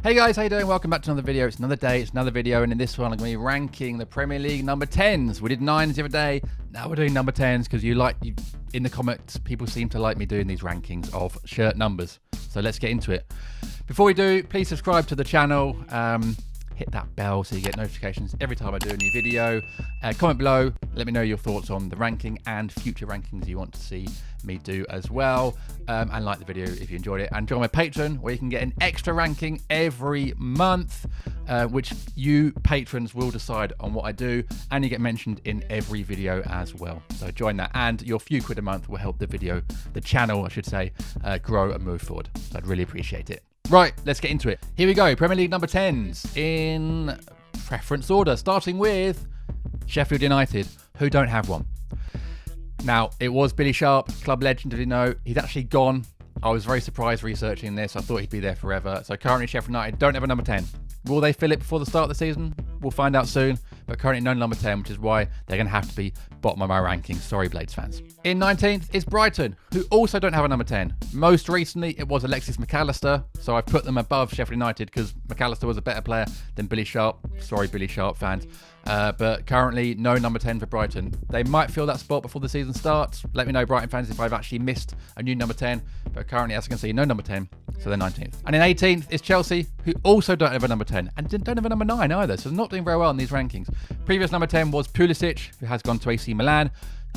Hey guys, how you doing? Welcome back to another video. It's another day, it's another video, and in this one I'm going to be ranking the Premier League number 10s. We did 9s the other day, now we're doing number 10s because in the comments, people seem to like me doing these rankings of shirt numbers. So let's get into it. Before we do, please subscribe to the channel, hit that bell so you get notifications every time I do a new video. Comment below, let me know your thoughts on the ranking and future rankings you want to see me do as well, and like the video if you enjoyed it, and join my Patreon where you can get an extra ranking every month, which you patrons will decide on what I do, and you get mentioned in every video as well. So join that, and your few quid a month will help the channel I should say, grow and move forward. So I'd really appreciate it. Right, let's get into it. Here we go, Premier League number 10s in preference order, starting with Sheffield United, who don't have one. Now, it was Billy Sharp, club legend, did you know? He's actually gone. I was very surprised researching this. I thought he'd be there forever. So currently Sheffield United don't have a number 10. Will they fill it before the start of the season? We'll find out soon. But currently no number 10, which is why they're going to have to be bottom of my ranking. Sorry, Blades fans. In 19th is Brighton, who also don't have a number 10. Most recently, it was Alexis McAllister. So I've put them above Sheffield United because McAllister was a better player than Billy Sharp. Sorry, Billy Sharp fans. But currently, no number 10 for Brighton. They might fill that spot before the season starts. Let me know, Brighton fans, if I've actually missed a new number 10. But currently, as you can see, no number 10. So they're 19th. And in 18th is Chelsea, who also don't have a number 10 and don't have a number 9 either. So they're not doing very well in these rankings. Previous number 10 was Pulisic, who has gone to AC Milan.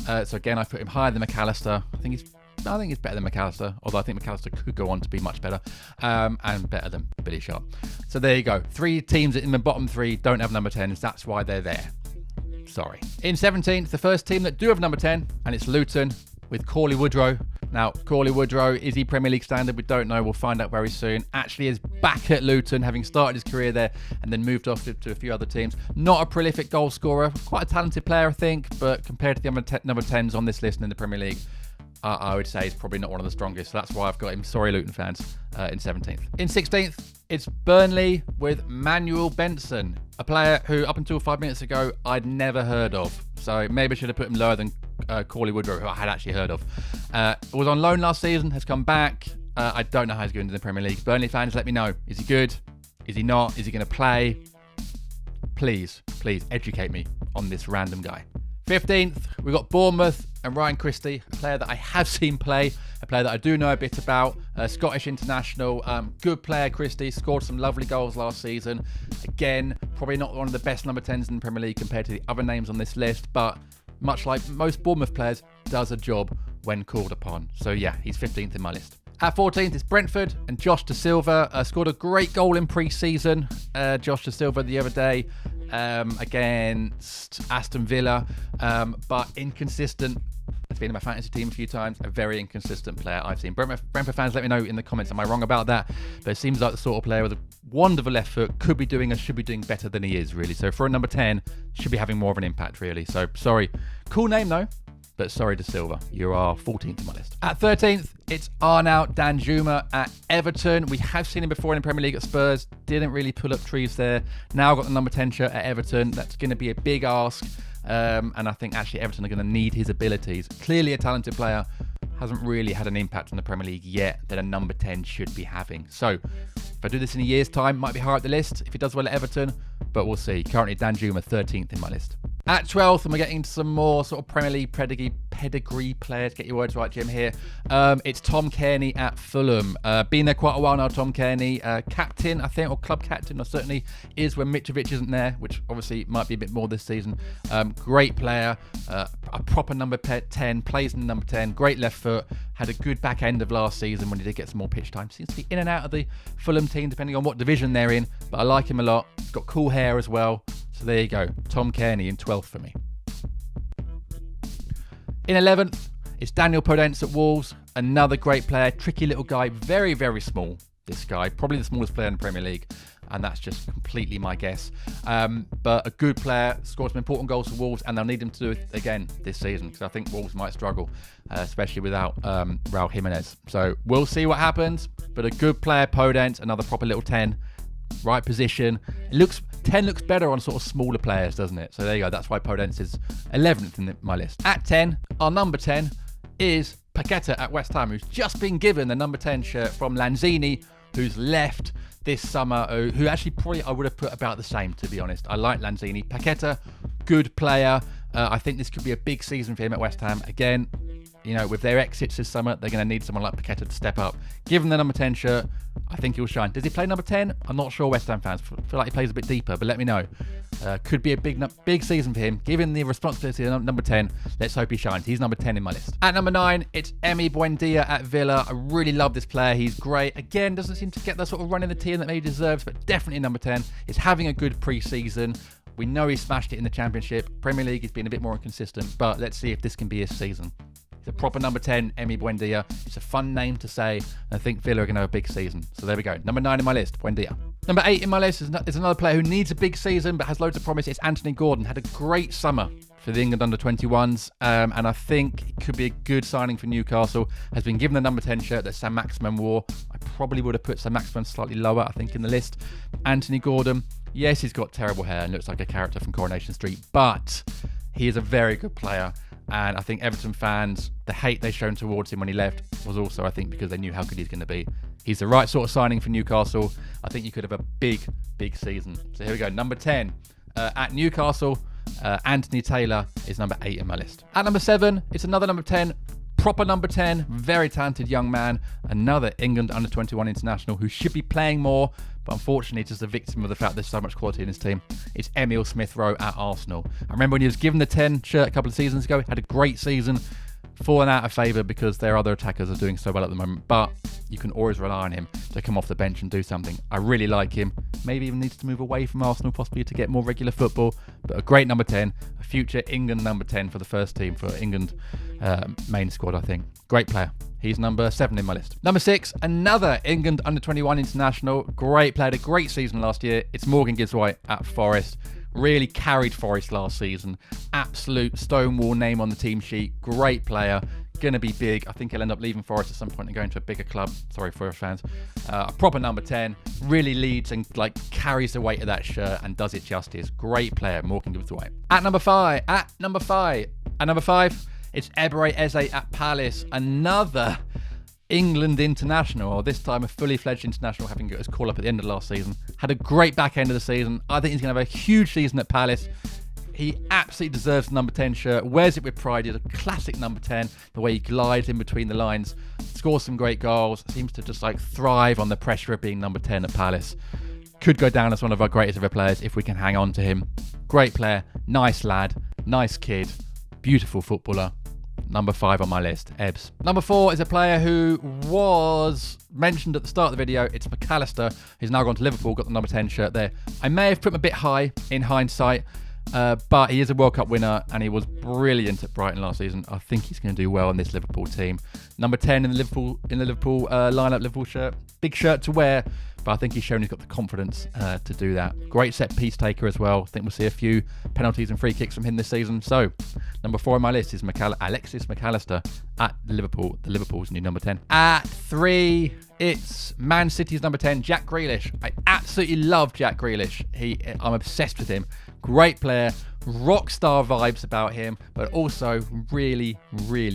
So again, I put him higher than McAllister. I think he's better than McAllister, although I think McAllister could go on to be much better, and better than Billy Sharp. So there you go. 3 teams in the bottom 3 don't have number 10s. That's why they're there. Sorry. In 17th, the first team that do have number 10, and it's Luton with Cauley Woodrow. Now, Cauley Woodrow, is he Premier League standard? We don't know. We'll find out very soon. Actually is back at Luton, having started his career there and then moved off to a few other teams. Not a prolific goal scorer. Quite a talented player, I think, but compared to the other number 10s on this list in the Premier League, I would say he's probably not one of the strongest. So that's why I've got him. Sorry, Luton fans, in 17th. In 16th, it's Burnley with Manuel Benson, a player who up until 5 minutes ago, I'd never heard of. So maybe I should have put him lower than Cauley Woodrow, who I had actually heard of. Was on loan last season, has come back. I don't know how he's going in the Premier League. Burnley fans, let me know. Is he good? Is he not? Is he going to play? Please educate me on this random guy. 15th, we've got Bournemouth and Ryan Christie, a player that I have seen play, a player that I do know a bit about, Scottish international, good player Christie, scored some lovely goals last season. Again, probably not one of the best number 10s in the Premier League compared to the other names on this list, but much like most Bournemouth players, does a job when called upon. So yeah, he's 15th in my list. At 14th is Brentford and Josh Da Silva, scored a great goal in pre-season, Josh Da Silva the other day, against Aston Villa, but inconsistent. Has been in my fantasy team a few times. A very inconsistent player I've seen. Brentford fans, let me know in the comments, am I wrong about that? But it seems like the sort of player with a wonderful left foot should be doing better than he is, really. So for a number 10, should be having more of an impact, really. So sorry. Cool name though, but sorry Da Silva, you are 14th on my list. At 13th, it's Arnaut Danjuma at Everton. We have seen him before in the Premier League at Spurs. Didn't really pull up trees there. Now got the number 10 shirt at Everton. That's going to be a big ask. And I think actually Everton are going to need his abilities. Clearly a talented player. Hasn't really had an impact on the Premier League yet that a number 10 should be having. So if I do this in a year's time, might be higher up the list if he does well at Everton. But we'll see. Currently Danjuma 13th in my list. At 12th, and we're getting some more sort of Premier League pedigree players. Get your words right, Jim, here. It's Tom Cairney at Fulham. Been there quite a while now, Tom Cairney. Captain, I think, or club captain, or certainly is when Mitrovic isn't there, which obviously might be a bit more this season. Great player, a proper number 10, plays in the number 10, great left foot. Had a good back end of last season when he did get some more pitch time. Seems to be in and out of the Fulham team, depending on what division they're in. But I like him a lot. He's got cool hair as well. So there you go. Tom Cairney in 12th for me. In 11th, it's Daniel Podence at Wolves. Another great player. Tricky little guy. Very, very small, this guy. Probably the smallest player in the Premier League. And that's just completely my guess. But a good player. Scored some important goals for Wolves. And they'll need him to do it again this season. Because I think Wolves might struggle. Especially without Raul Jimenez. So we'll see what happens. But a good player, Podence. Another proper little 10. Right position. 10 looks better on sort of smaller players, doesn't it? So there you go. That's why Podence is 11th in my list. At 10, our number 10 is Paqueta at West Ham, who's just been given the number 10 shirt from Lanzini, who's left. this summer who actually probably I would have put about the same, to be honest. I like Lanzini. Paqueta, good player. I think this could be a big season for him at West Ham. Again, you know, with their exits this summer, they're going to need someone like Paqueta to step up. Give him the number 10 shirt. I think he'll shine. Does he play number 10? I'm not sure, West Ham fans. Feel like he plays a bit deeper, but let me know. Could be a big season for him. Give him the responsibility of number 10. Let's hope he shines. He's number 10 in my list. At number 9, it's Emi Buendia at Villa. I really love this player. He's great. Again, doesn't seem to get that sort of run in the team that maybe he deserves, but definitely number 10. He's having a good pre-season. We know he smashed it in the Championship. Premier League, he's been a bit more inconsistent, but let's see if this can be his season. He's a proper number 10, Emi Buendia. It's a fun name to say, and I think Villa are going to have a big season. So there we go. Number 9 in my list, Buendia. Number 8 in my list is another player who needs a big season but has loads of promise. It's Anthony Gordon. Had a great summer for the England under-21s, and I think it could be a good signing for Newcastle. Has been given the number 10 shirt that Sam Maximin wore. I probably would have put Sam Maximin slightly lower, I think, in the list. Anthony Gordon, yes, he's got terrible hair and looks like a character from Coronation Street, but he is a very good player. And I think Everton fans, the hate they shown towards him when he left was also, I think, because they knew how good he's going to be. He's the right sort of signing for Newcastle. I think you could have a big season. So here we go. Number 10 at Newcastle, Anthony Taylor is number 8 in my list. At number 7, it's another number 10. Proper number 10, very talented young man, another England under-21 international who should be playing more, but unfortunately just a victim of the fact there's so much quality in his team. It's Emile Smith-Rowe at Arsenal. I remember when he was given the 10 shirt a couple of seasons ago, had a great season, fallen out of favour because their other attackers are doing so well at the moment, but you can always rely on him to come off the bench and do something. I really like him. Maybe even needs to move away from Arsenal possibly to get more regular football, but a great number 10, a future England number 10 for the first team, for England main squad, I think. Great player. He's number 7 in my list. Number 6, another England under-21 international. Great player, had a great season last year. It's Morgan Gibbs-White at Forest. Really carried Forest last season. Absolute stonewall name on the team sheet. Great player. Gonna be big. I think he'll end up leaving Forest at some point and going to a bigger club. Sorry, Forest fans. A proper number 10. Really leads and carries the weight of that shirt and does it justice. Great player, Morgan Gibbs-White. At number 5, it's Eberechi Eze at Palace. Another England international, or this time a fully fledged international, having got his call up at the end of last season. Had a great back end of the season. I think he's going to have a huge season at Palace. He absolutely deserves the number 10 shirt. Wears it with pride. He's a classic number 10. The way he glides in between the lines. Scores some great goals. Seems to just thrive on the pressure of being number 10 at Palace. Could go down as one of our greatest ever players if we can hang on to him. Great player. Nice lad. Nice kid. Beautiful footballer. Number 5 on my list, Ebbs. Number 4 is a player who was mentioned at the start of the video. It's McAllister, who's now gone to Liverpool, got the number 10 shirt there. I may have put him a bit high in hindsight, but he is a World Cup winner and he was brilliant at Brighton last season. I think he's going to do well in this Liverpool team. Number 10 in the Liverpool lineup, Liverpool shirt. Big shirt to wear, but I think he's shown he's got the confidence to do that. Great set piece taker as well. I think we'll see a few penalties and free kicks from him this season. So, number 4 on my list is Alexis McAllister at Liverpool, the Liverpool's new number 10. At 3, it's Man City's number 10, Jack Grealish. I absolutely love Jack Grealish. I'm obsessed with him. Great player, rock star vibes about him, but also really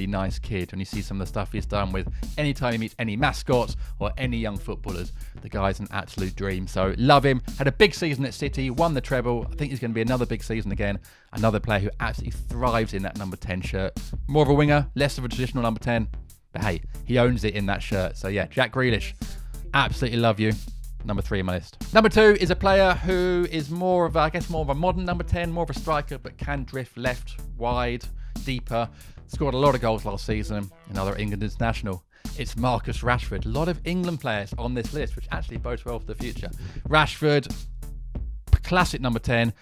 nice kid. When you see some of the stuff he's done with anytime he meets any mascots or any young footballers, the guy's an absolute dream. So love him. Had a big season at City, won the treble. I think he's going to be another big season again. Another player who absolutely thrives in that number 10 shirt. More of a winger, less of a traditional number 10, but hey, he owns it in that shirt. So yeah, Jack Grealish, absolutely love you. Number 3 on my list. Number 2 is a player who is more of a modern number 10, more of a striker, but can drift left, wide, deeper. Scored a lot of goals last season. Another England international. It's Marcus Rashford. A lot of England players on this list, which actually bodes well for the future. Rashford, classic number 10.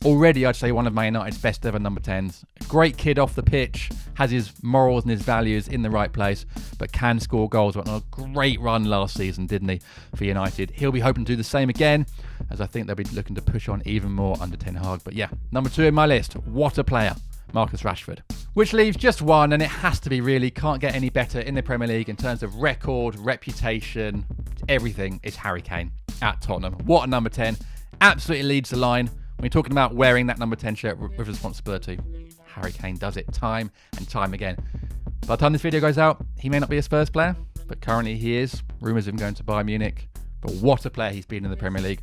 Already, I'd say one of Man United's best ever number 10s. Great kid off the pitch, has his morals and his values in the right place, but can score goals. Went on a great run last season, didn't he, for United? He'll be hoping to do the same again, as I think they'll be looking to push on even more under Ten Hag. But yeah, number 2 in my list. What a player, Marcus Rashford. Which leaves just one, and it has to be really, can't get any better in the Premier League in terms of record, reputation, everything. It's Harry Kane at Tottenham. What a number 10. Absolutely leads the line. When you're talking about wearing that number 10 shirt with responsibility, Harry Kane does it time and time again. By the time this video goes out, he may not be a Spurs player, but currently he is. Rumours of him going to Bayern Munich. But what a player he's been in the Premier League.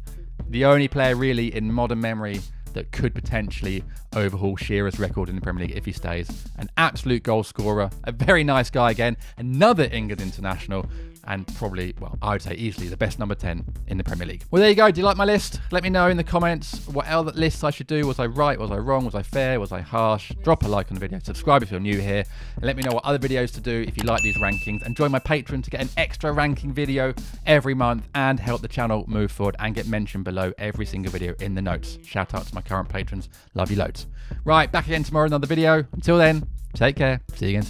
The only player really in modern memory that could potentially overhaul Shearer's record in the Premier League if he stays. An absolute goal scorer, a very nice guy again, another England international, and probably, well, I would say easily the best number 10 in the Premier League. Well, there you go. Do you like my list? Let me know in the comments what other lists I should do. Was I right? Was I wrong? Was I fair? Was I harsh? Drop a like on the video. Subscribe if you're new here. And let me know what other videos to do if you like these rankings. And join my Patreon to get an extra ranking video every month and help the channel move forward and get mentioned below every single video in the notes. Shout out to my current patrons. Love you loads. Right, back again tomorrow, another video. Until then, take care. See you again soon.